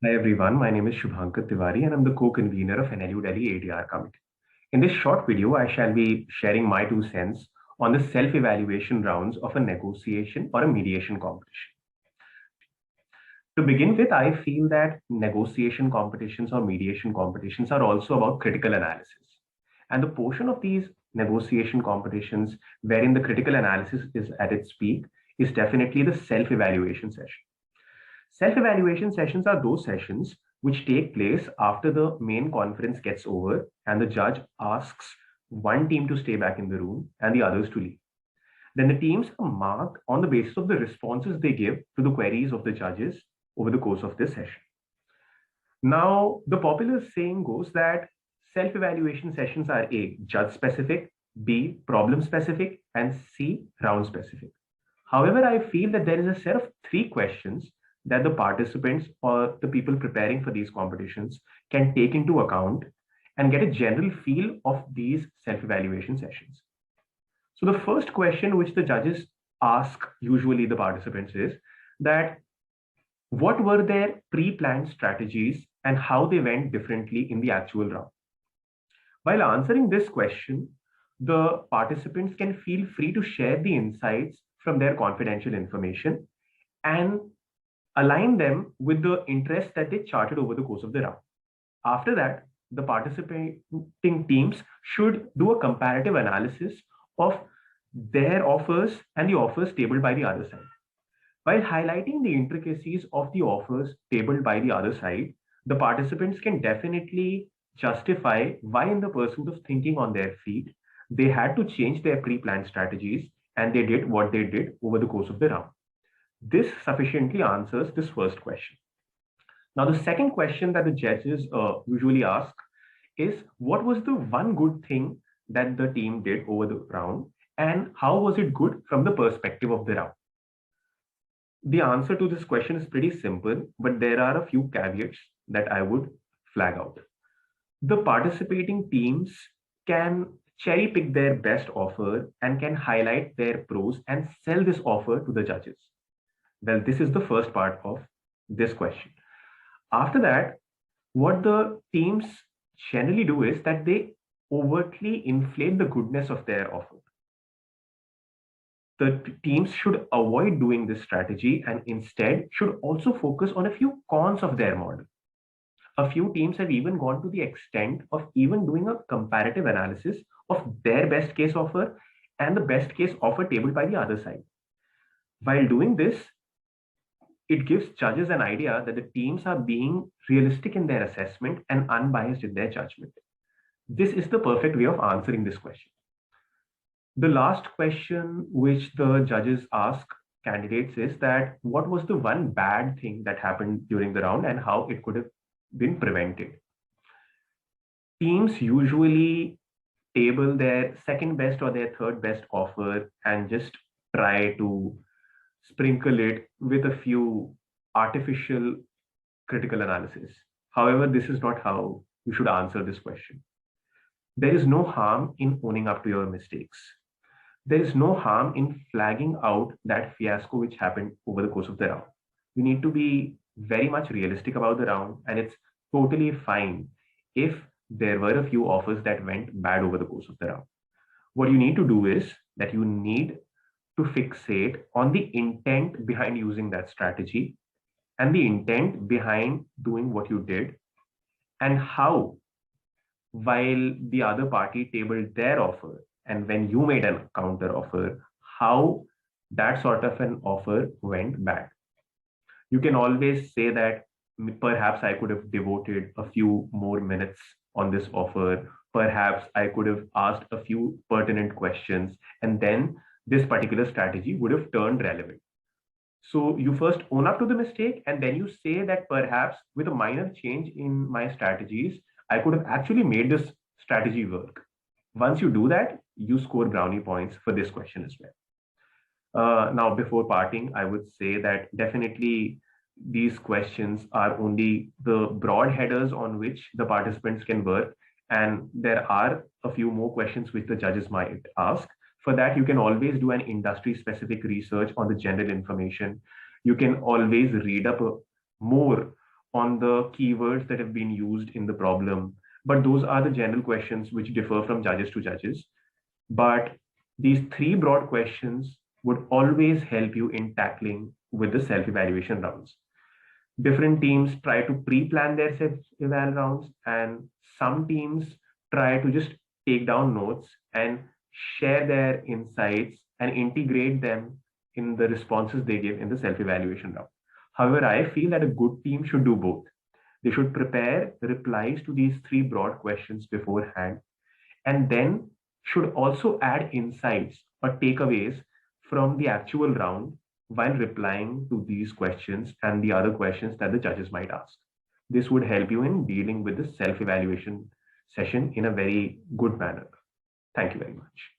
Hi everyone, my name is Shubhankar Tiwari and I'm the co-convener of NLU Delhi ADR committee. In this short video, I shall be sharing my 2 cents on the self-evaluation rounds of a negotiation or a mediation competition. To begin with, I feel that negotiation competitions or mediation competitions are also about critical analysis. And the portion of these negotiation competitions wherein the critical analysis is at its peak is definitely the self-evaluation session. Self-evaluation sessions are those sessions which take place after the main conference gets over and the judge asks one team to stay back in the room and the others to leave. Then the teams are marked on the basis of the responses they give to the queries of the judges over the course of this session. Now, the popular saying goes that self-evaluation sessions are A, judge-specific, B, problem-specific, and C, round-specific. However, I feel that there is a set of 3 questions that the participants or the people preparing for these competitions can take into account and get a general feel of these self-evaluation sessions. So the first question which the judges ask usually the participants is that what were their pre-planned strategies and how they went differently in the actual round? While answering this question, the participants can feel free to share the insights from their confidential information and align them with the interests that they charted over the course of the round. After that, the participating teams should do a comparative analysis of their offers and the offers tabled by the other side. While highlighting the intricacies of the offers tabled by the other side, the participants can definitely justify why, in the pursuit of thinking on their feet, they had to change their pre-planned strategies and they did what they did over the course of the round. This sufficiently answers this first question. Now, the second question that the judges usually ask is, what was the one good thing that the team did over the round and how was it good from the perspective of the round? The answer to this question is pretty simple, but there are a few caveats that I would flag out. The participating teams can cherry pick their best offer and can highlight their pros and sell this offer to the judges. Well, this is the first part of this question. After that, what the teams generally do is that they overtly inflate the goodness of their offer. The teams should avoid doing this strategy and instead should also focus on a few cons of their model. A few teams have even gone to the extent of even doing a comparative analysis of their best case offer and the best case offer tabled by the other side. While doing this, it gives judges an idea that the teams are being realistic in their assessment and unbiased in their judgment. This is the perfect way of answering this question. The last question which the judges ask candidates is that what was the one bad thing that happened during the round and how it could have been prevented? Teams usually table their second best or their third best offer and just try to sprinkle it with a few artificial critical analysis. However, this is not how you should answer this question. There is no harm in owning up to your mistakes. There is no harm in flagging out that fiasco which happened over the course of the round. You need to be very much realistic about the round, and it's totally fine if there were a few offers that went bad over the course of the round. What you need to do is that you need to fixate on the intent behind using that strategy and the intent behind doing what you did and how, while the other party tabled their offer and when you made a counter offer, how that sort of an offer went bad. You can always say that perhaps I could have devoted a few more minutes on this offer. Perhaps I could have asked a few pertinent questions, and then this particular strategy would have turned relevant. So you first own up to the mistake, and then you say that perhaps with a minor change in my strategies, I could have actually made this strategy work. Once you do that, you score brownie points for this question as well. Now, before parting, I would say that definitely these questions are only the broad headers on which the participants can work. And there are a few more questions which the judges might ask. For that, you can always do an industry-specific research on the general information. You can always read up more on the keywords that have been used in the problem. But those are the general questions which differ from judges to judges. But these three broad questions would always help you in tackling with the self-evaluation rounds. Different teams try to pre-plan their self-eval rounds, and some teams try to just take down notes and share their insights and integrate them in the responses they give in the self-evaluation round. However, I feel that a good team should do both. They should prepare replies to these three broad questions beforehand, and then should also add insights or takeaways from the actual round while replying to these questions and the other questions that the judges might ask. This would help you in dealing with the self-evaluation session in a very good manner. Thank you very much.